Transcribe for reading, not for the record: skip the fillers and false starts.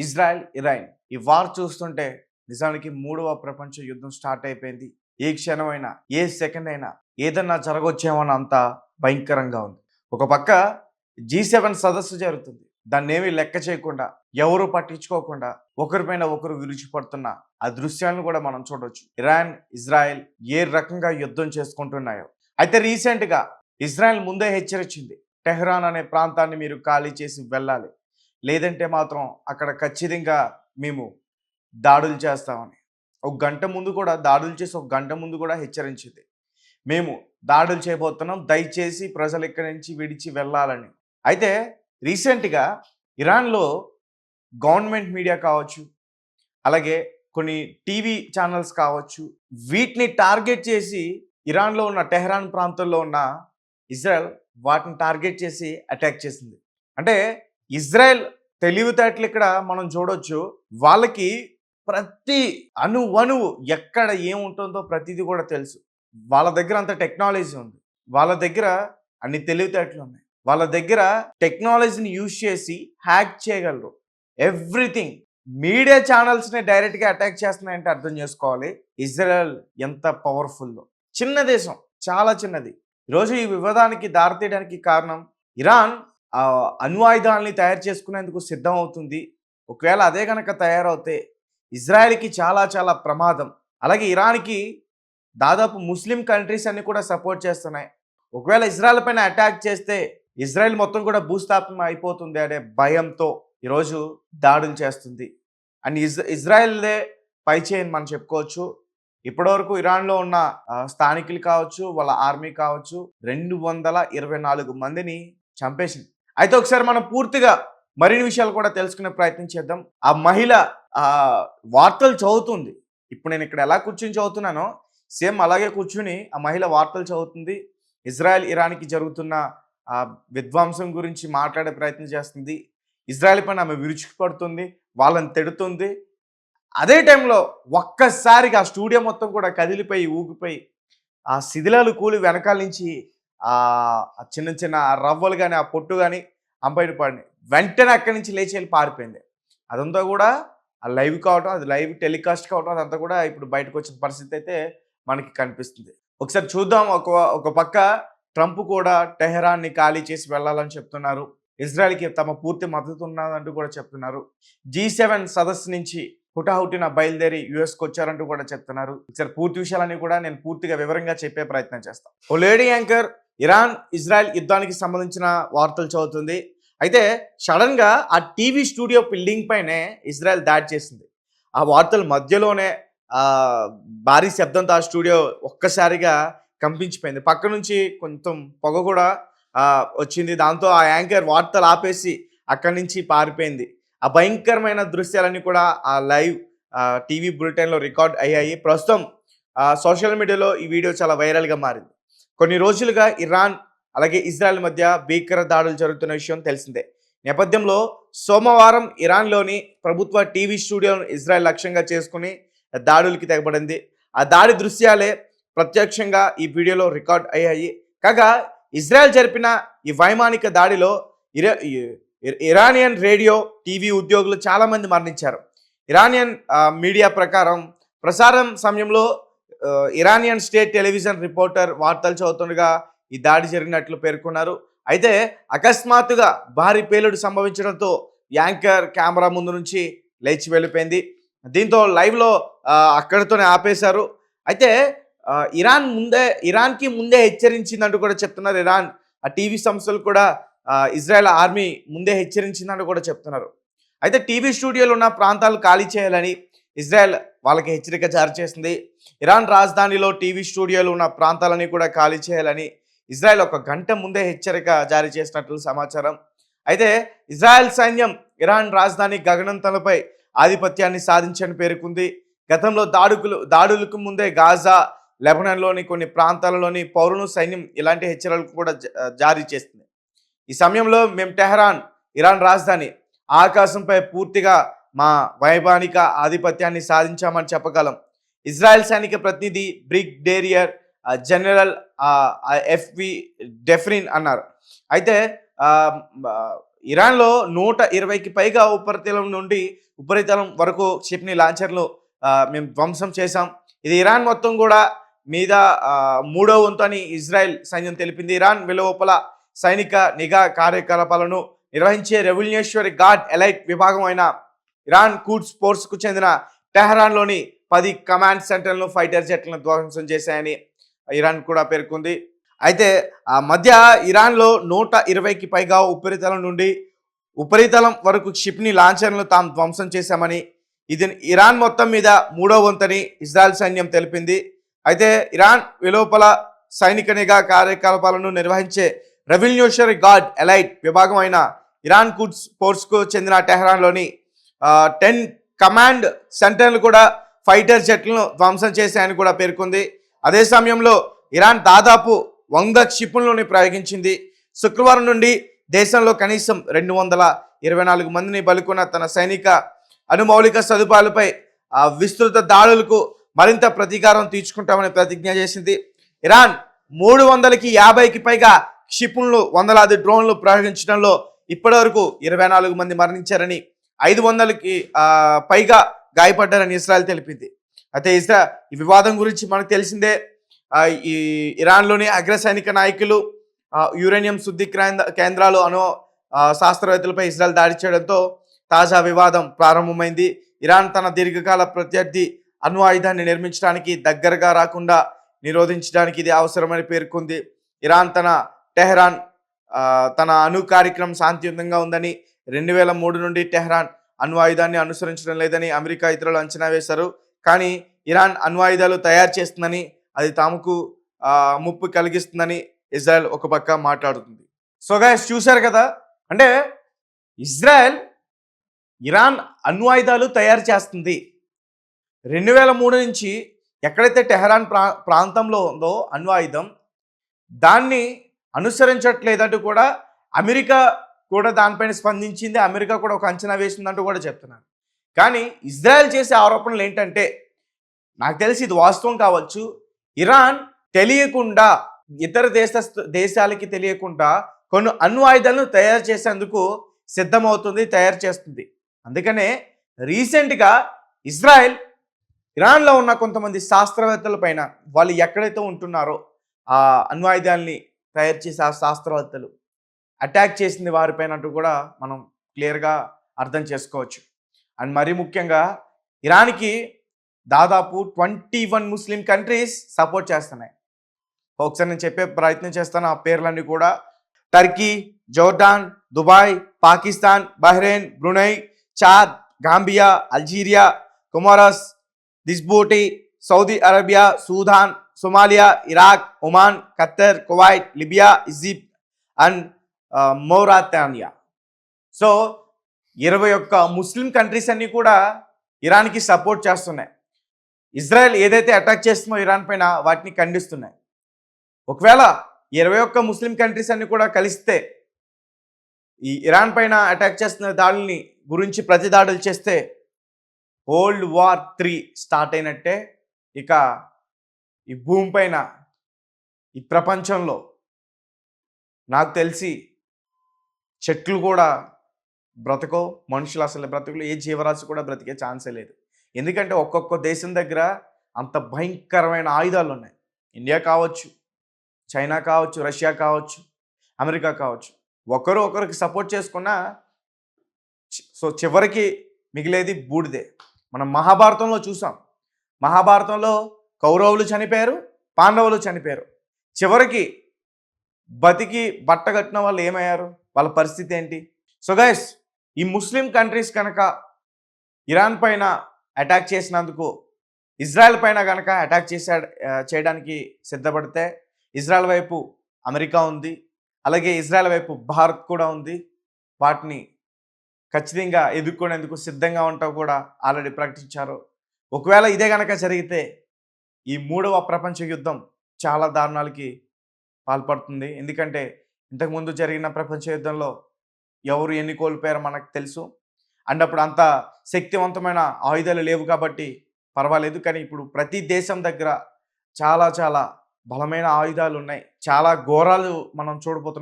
Israel, Iran ఈ war చూస్తుంటే నిజానికి మూడవ ప్రపంచ యుద్ధం స్టార్ట్ అయిపోయింది. ఏ క్షణమైనా, ఏ సెకండ్ అయినా ఏదన్నా జరగొచ్చేమో అని అంత భయంకరంగా ఉంది. ఒక పక్క G7 సదస్సు జరుగుతుంది. దాన్నేమీ లెక్క చేయకుండా, ఎవరు పట్టించుకోకుండా ఒకరిపైన ఒకరు విరుచుపడుతున్న ఆ దృశ్యాలను కూడా మనం చూడొచ్చు. ఇరాన్, ఇజ్రాయెల్ ఏ రకంగా యుద్ధం చేసుకుంటున్నాయో. అయితే రీసెంట్‌గా ఇజ్రాయెల్ ముందే హెచ్చరించింది. టెహ్రాన్ అనే ప్రాంతాన్ని మీరు ఖాళీ చేసి వెళ్ళాలి. లేదంటే మాత్రం అక్కడ ఖచ్చితంగా మేము దాడులు చేస్తామని. ఒక గంట ముందు కూడా దాడులు చేసి ఒక గంట ముందు కూడా హెచ్చరించింది. మేము దాడులు చేయబోతున్నాం. దయచేసి ప్రజలు ఇక్కడి నుంచి విడిచి వెళ్ళాలని. అయితే రీసెంట్‌గా ఇరాన్‌లో గవర్నమెంట్ మీడియా కావచ్చు, అలాగే కొన్ని టీవీ ఛానల్స్ కావచ్చు, వీటిని టార్గెట్ చేసి ఇరాన్‌లో ఉన్న టెహ్రాన్ ప్రాంతంలో ఉన్న ఇజ్రాయెల్ వాటిని టార్గెట్ చేసి అటాక్ చేసింది. అంటే ఇజ్రాయెల్ తెలివితేటలు ఇక్కడ మనం చూడొచ్చు. వాళ్ళకి ప్రతి అణువణువు ఎక్కడ ఏముంటుందో ప్రతిదీ కూడా తెలుసు. వాళ్ళ దగ్గర అంత టెక్నాలజీ ఉంది. వాళ్ళ దగ్గర అన్ని తెలివితేటలు ఉన్నాయి. వాళ్ళ దగ్గర టెక్నాలజీని యూజ్ చేసి హ్యాక్ చేయగలరు. ఎవ్రీథింగ్. మీడియా ఛానల్స్ని డైరెక్ట్గా అటాక్ చేస్తున్నాయంటే అర్థం చేసుకోవాలి ఇజ్రాయెల్ ఎంత పవర్ఫుల్లో. చిన్న దేశం, చాలా చిన్నది. ఈరోజు ఈ వివాదానికి దారితీయడానికి కారణం ఇరాన్ అణ్వాయుధాలని తయారు చేసుకునేందుకు సిద్ధం అవుతుంది. ఒకవేళ అదే కనుక తయారవుతే ఇజ్రాయెల్కి చాలా చాలా ప్రమాదం. అలాగే ఇరాన్కి దాదాపు ముస్లిం కంట్రీస్ అన్ని కూడా సపోర్ట్ చేస్తున్నాయి. ఒకవేళ ఇజ్రాయెల్ పైన అటాక్ చేస్తే ఇజ్రాయెల్ మొత్తం కూడా భూస్థాపనం అయిపోతుంది అనే భయంతో ఈరోజు దాడులు చేస్తుంది. అండ్ ఇజ్రాయెల్దే పై చేయని మనం చెప్పుకోవచ్చు. ఇప్పటివరకు ఇరాన్లో ఉన్న స్థానికులు కావచ్చు, వాళ్ళ ఆర్మీ కావచ్చు, 224 మందిని చంపేసింది. అయితే ఒకసారి మనం పూర్తిగా మరిన్ని విషయాలు కూడా తెలుసుకునే ప్రయత్నం చేద్దాం. ఆ మహిళ వార్తలు చదువుతుంది. ఇప్పుడు నేను ఇక్కడ ఎలా కూర్చుని చదువుతున్నానో సేమ్ అలాగే కూర్చుని ఆ మహిళ వార్తలు చదువుతుంది. ఇజ్రాయెల్ ఇరాన్కి జరుగుతున్న విధ్వంసం గురించి మాట్లాడే ప్రయత్నం చేస్తుంది. ఇజ్రాయెల్ పైన ఆమె విరుచుకుపడుతుంది, వాళ్ళని తిడుతుంది. అదే టైంలో ఒక్కసారిగా ఆ స్టూడియో మొత్తం కూడా కదిలిపోయి ఊగిపోయి ఆ శిథిలాలు కూలి వెనకాల నుంచి చిన్న చిన్న రవ్వలు కానీ ఆ పొట్టు కానీ బయట పడినాయి. వెంటనే అక్కడి నుంచి లేచి వెళ్ళి పారిపోయింది. అదంతా కూడా ఆ లైవ్ కావటం, అది లైవ్ టెలికాస్ట్ కావటం, అదంతా కూడా ఇప్పుడు బయటకు వచ్చిన పరిస్థితి అయితే మనకి కనిపిస్తుంది. ఒకసారి చూద్దాం. ఒక పక్క ట్రంప్ కూడా టెహరాన్ని ఖాళీ చేసి వెళ్ళాలని చెప్తున్నారు. ఇజ్రాయెల్కి తమ పూర్తి మద్దతు ఉన్నదంటూ కూడా చెప్తున్నారు. G7 సదస్సు నుంచి హుటాహుటిన బయలుదేరి యుఎస్కి వచ్చారంటూ కూడా చెప్తున్నారు. ఒకసారి పూర్తి విషయాలన్నీ కూడా నేను పూర్తిగా వివరంగా చెప్పే ప్రయత్నం చేస్తాను. ఓ లేడీ యాంకర్ ఇరాన్ ఇజ్రాయెల్ యుద్ధానికి సంబంధించిన వార్తలు చదువుతుంది. అయితే సడన్గా ఆ టీవీ స్టూడియో బిల్డింగ్ పైనే ఇజ్రాయెల్ దాడి చేసింది. ఆ వార్తల మధ్యలోనే భారీ శబ్దంతో ఆ స్టూడియో ఒక్కసారిగా కంపించిపోయింది. పక్క నుంచి కొంచెం పొగ కూడా వచ్చింది. దాంతో ఆ యాంకర్ వార్తలు ఆపేసి అక్కడి నుంచి పారిపోయింది. ఆ భయంకరమైన దృశ్యాలన్నీ కూడా ఆ లైవ్ టీవీ బులెటిన్లో రికార్డ్ అయ్యాయి. ప్రస్తుతం సోషల్ మీడియాలో ఈ వీడియో చాలా వైరల్గా మారింది. కొన్ని రోజులుగా ఇరాన్ అలాగే ఇజ్రాయెల్ మధ్య భీకర దాడులు జరుగుతున్న విషయం తెలిసిందే. నేపథ్యంలో సోమవారం ఇరాన్లోని ప్రభుత్వ టీవీ స్టూడియోను ఇజ్రాయెల్ లక్ష్యంగా చేసుకుని దాడులకి తెగబడింది. ఆ దాడి దృశ్యాలే ప్రత్యక్షంగా ఈ వీడియోలో రికార్డ్ అయ్యాయి. కాగా ఇజ్రాయెల్ జరిపిన ఈ వైమానిక దాడిలో ఇరానియన్ రేడియో టీవీ ఉద్యోగులు చాలామంది మరణించారు. ఇరానియన్ మీడియా ప్రకారం ప్రసారం సమయంలో ఇరానియన్ స్టేట్ టెలివిజన్ రిపోర్టర్ వార్తలు చదువుతుండగా ఈ దాడి జరిగినట్లు పేర్కొన్నారు. అయితే అకస్మాత్తుగా భారీ పేలుడు సంభవించడంతో యాంకర్ కెమెరా ముందు నుంచి లేచి వెళ్ళిపోయింది. దీంతో లైవ్లో అక్కడితోనే ఆపేశారు. అయితే ఇరాన్కి ముందే హెచ్చరించిందంటూ కూడా చెప్తున్నారు. ఇరాన్ ఆ టీవీ సంస్థలు కూడా ఇజ్రాయెల్ ఆర్మీ ముందే హెచ్చరించిందంటూ కూడా చెప్తున్నారు. అయితే టీవీ స్టూడియోలు ఉన్న ప్రాంతాలు ఖాళీ చేయాలని ఇజ్రాయెల్ వాళ్ళకి హెచ్చరిక జారీ చేసింది. ఇరాన్ రాజధానిలో టీవీ స్టూడియోలు ఉన్న ప్రాంతాలని కూడా ఖాళీ చేయాలని ఇజ్రాయెల్ ఒక గంట ముందే హెచ్చరిక జారీ చేసినట్లు సమాచారం. అయితే ఇజ్రాయెల్ సైన్యం ఇరాన్ రాజధాని గగనంతలపై ఆధిపత్యాన్ని సాధించని పేర్కొంది. గతంలో దాడులకు ముందే గాజా, లెబనాన్లోని కొన్ని ప్రాంతాలలోని పౌరులు సైన్యం ఇలాంటి హెచ్చరికలు కూడా జారీ చేస్తుంది. ఈ సమయంలో మేము టెహరాన్, ఇరాన్ రాజధాని, ఆకాశంపై పూర్తిగా మా వైమానిక ఆధిపత్యాన్ని సాధించామని చెప్పగలం. ఇజ్రాయెల్ సైనిక ప్రతినిధి బ్రిగేడియర్ జనరల్ ఎఫ్వి డెఫ్రిన్ అన్నారు. అయితే ఇరాన్లో 120కి పైగా ఉపరితలం నుండి ఉపరితలం వరకు క్షిపణి లాంచర్లు మేము ధ్వంసం చేశాం. ఇది ఇరాన్ మొత్తం కూడా మీద మూడో వంతు అని ఇజ్రాయెల్ సైన్యం తెలిపింది. ఇరాన్ వెలువపల సైనిక నిఘా కార్యకలాపాలను నిర్వహించే రెవల్యూషనరీ గార్డ్ ఎలైట్ విభాగం అయిన ఇరాన్ ఖుద్స్ ఫోర్స్కు చెందిన టెహరాన్లోని 10 కమాండ్ సెంటర్లను ఫైటర్ జెట్లను ధ్వంసం చేశాయని ఇరాన్ కూడా పేర్కొంది. అయితే ఆ మధ్య ఇరాన్లో 120కి పైగా ఉపరితలం వరకు క్షిపణి లాంఛర్లను తాము ధ్వంసం చేశామని, ఇది ఇరాన్ మొత్తం మీద మూడో వంతని ఇజ్రాయెల్ సైన్యం తెలిపింది. అయితే ఇరాన్ వెలుపల సైనిక నిఘా కార్యకలాపాలను నిర్వహించే రెవల్యూషనరీ గార్డ్ ఎలైట్ విభాగం అయిన ఇరాన్ ఖుద్స్ ఫోర్స్కు చెందిన టెహరాన్లోని 10 కమాండ్ సెంటర్లు కూడా ఫైటర్ జెట్లను ధ్వంసం చేశాయని కూడా పేర్కొంది. అదే సమయంలో ఇరాన్ దాదాపు 100 క్షిపణులను ప్రయోగించింది. శుక్రవారం నుండి దేశంలో కనీసం 224 మందిని బలికొన్న తన సైనిక అనుమౌలిక సదుపాయాలపై విస్తృత దాడులకు మరింత ప్రతీకారం తీర్చుకుంటామని ప్రతిజ్ఞ చేసింది. ఇరాన్ 350కి పైగా క్షిపణులు, వందలాది డ్రోన్లు ప్రయోగించడంలో ఇప్పటివరకు 24 మంది మరణించారని, 500కి పైగా గాయపడ్డారని ఇజ్రాయెల్ తెలిపింది. అయితే ఈ వివాదం గురించి మనకు తెలిసిందే. ఈ ఇరాన్లోని అగ్ర సైనిక నాయకులు యురేనియం శుద్ధి కేంద్రాలు శాస్త్రవేత్తలపై ఇజ్రాయెల్ దాడి చేయడంతో తాజా వివాదం ప్రారంభమైంది. ఇరాన్ తన దీర్ఘకాల ప్రత్యర్థి అణు ఆయుధాన్ని నిర్మించడానికి దగ్గరగా రాకుండా నిరోధించడానికి ఇది అవసరమని పేర్కొంది. ఇరాన్ టెహరాన్ తన అణు కార్యక్రమం శాంతియుతంగా ఉందని, 2003 నుండి టెహరాన్ అణు ఆయుధాన్ని అనుసరించడం లేదని అమెరికా ఇతరులు అంచనా వేశారు. కానీ ఇరాన్ అణు ఆయుధాలు తయారు చేస్తుందని, అది తమకు ముప్పు కలిగిస్తుందని ఇజ్రాయెల్ ఒక పక్క మాట్లాడుతుంది. సో గైస్, చూశారు కదా, అంటే ఇజ్రాయెల్ ఇరాన్ అణు ఆయుధాలు తయారు చేస్తుంది. 2003 నుంచి ఎక్కడైతే టెహరాన్ ప్రాంతంలో ఉందో అణు ఆయుధం, దాన్ని అనుసరించట్లేదంటూ కూడా అమెరికా కూడా దానిపైన స్పందించింది. అమెరికా కూడా ఒక అంచనా వేసిందంటూ కూడా చెప్తున్నారు. కానీ ఇజ్రాయెల్ చేసే ఆరోపణలు ఏంటంటే, నాకు తెలిసి ఇది వాస్తవం కావచ్చు, ఇరాన్ తెలియకుండా ఇతర దేశాలకి తెలియకుండా కొన్ని అణు ఆయుధాలను తయారు చేసేందుకు సిద్ధమవుతుంది, తయారు చేస్తుంది. అందుకనే రీసెంట్గా ఇజ్రాయెల్ ఇరాన్లో ఉన్న కొంతమంది శాస్త్రవేత్తల పైన, వాళ్ళు ఎక్కడైతే ఉంటున్నారో ఆ అణు ఆయుధాలని తయారు చేసే ఆ శాస్త్రవేత్తలు అటాక్ చేసింది వారిపైన అంటూ కూడా మనం క్లియర్గా అర్థం చేసుకోవచ్చు. అండ్ మరీ ముఖ్యంగా ఇరాన్కి దాదాపు 21 ముస్లిం కంట్రీస్ సపోర్ట్ చేస్తున్నాయి. ఒకసారి నేను చెప్పే ప్రయత్నం చేస్తాను ఆ పేర్లన్నీ కూడా. Turkey, Jordan, Dubai, Pakistan, Bahrain, Brunei, Chad, Gambia, Algeria, Comoros, Djibouti, Saudi Arabia, Sudan, Somalia, Iraq, Oman, Qatar, Kuwait, Libya, Egypt and Mauritania. So 21 Muslim countries అన్నీ కూడా ఇరాన్కి సపోర్ట్ చేస్తున్నాయి. ఇజ్రాయెల్ ఏదైతే అటాక్ చేస్తుందో ఇరాన్ పైన, వాటిని ఖండిస్తున్నాయి. ఒకవేళ 21 ముస్లిం కంట్రీస్ అన్ని కూడా కలిస్తే ఈ ఇరాన్ పైన అటాక్ చేస్తున్న దాడుల్ని గురించి ప్రతి దాడులు చేస్తే వరల్డ్ వార్ 3 స్టార్ట్ అయినట్టే. ఇక ఈ భూమి పైన, ఈ ప్రపంచంలో నాకు తెలిసి చెట్లు కూడా బ్రతకో, మనుషులు అసలు బ్రతకలు, ఏ జీవరాశి కూడా బ్రతికే ఛాన్సే లేదు. ఎందుకంటే ఒక్కొక్క దేశం దగ్గర అంత భయంకరమైన ఆయుధాలు ఉన్నాయి. ఇండియా కావచ్చు, చైనా కావచ్చు, రష్యా కావచ్చు, అమెరికా కావచ్చు, ఒకరికి సపోర్ట్ చేసుకున్నా సో చివరికి మిగిలేది బూడిదే. మనం మహాభారతంలో చూసాం. మహాభారతంలో కౌరవులు చనిపోయారు, పాండవులు చనిపోయారు. చివరికి బతికి బట్టగట్టిన వాళ్ళు ఏమయ్యారు, వాళ్ళ పరిస్థితి ఏంటి? సో గైస్, ఈ ముస్లిం కంట్రీస్ కనుక ఇరాన్ పైన అటాక్ చేసినందుకు ఇజ్రాయెల్ పైన కనుక అటాక్ చేయడానికి సిద్ధపడితే, ఇజ్రాయెల్ వైపు అమెరికా ఉంది, అలాగే ఇజ్రాయెల్ వైపు భారత్ కూడా ఉంది. వాటిని ఖచ్చితంగా ఎదుర్కొనేందుకు సిద్ధంగా ఉంటావు కూడా ఆల్రెడీ ప్రకటించారు. ఒకవేళ ఇదే కనుక జరిగితే ఈ 3వ ప్రపంచ యుద్ధం చాలా దారుణాలకి పాల్పడుతుంది. ఎందుకంటే ఇంతకుముందు జరిగిన ప్రపంచ యుద్ధంలో ఎవరు ఎన్ని కోల్పోయారో మనకు తెలుసు. అండ్ అప్పుడు అంత శక్తివంతమైన ఆయుధాలు లేవు కాబట్టి పర్వాలేదు. కానీ ఇప్పుడు ప్రతి దేశం దగ్గర చాలా చాలా బలమైన ఆయుధాలు ఉన్నాయి. చాలా ఘోరాలు మనం చూడబోతున్నాం.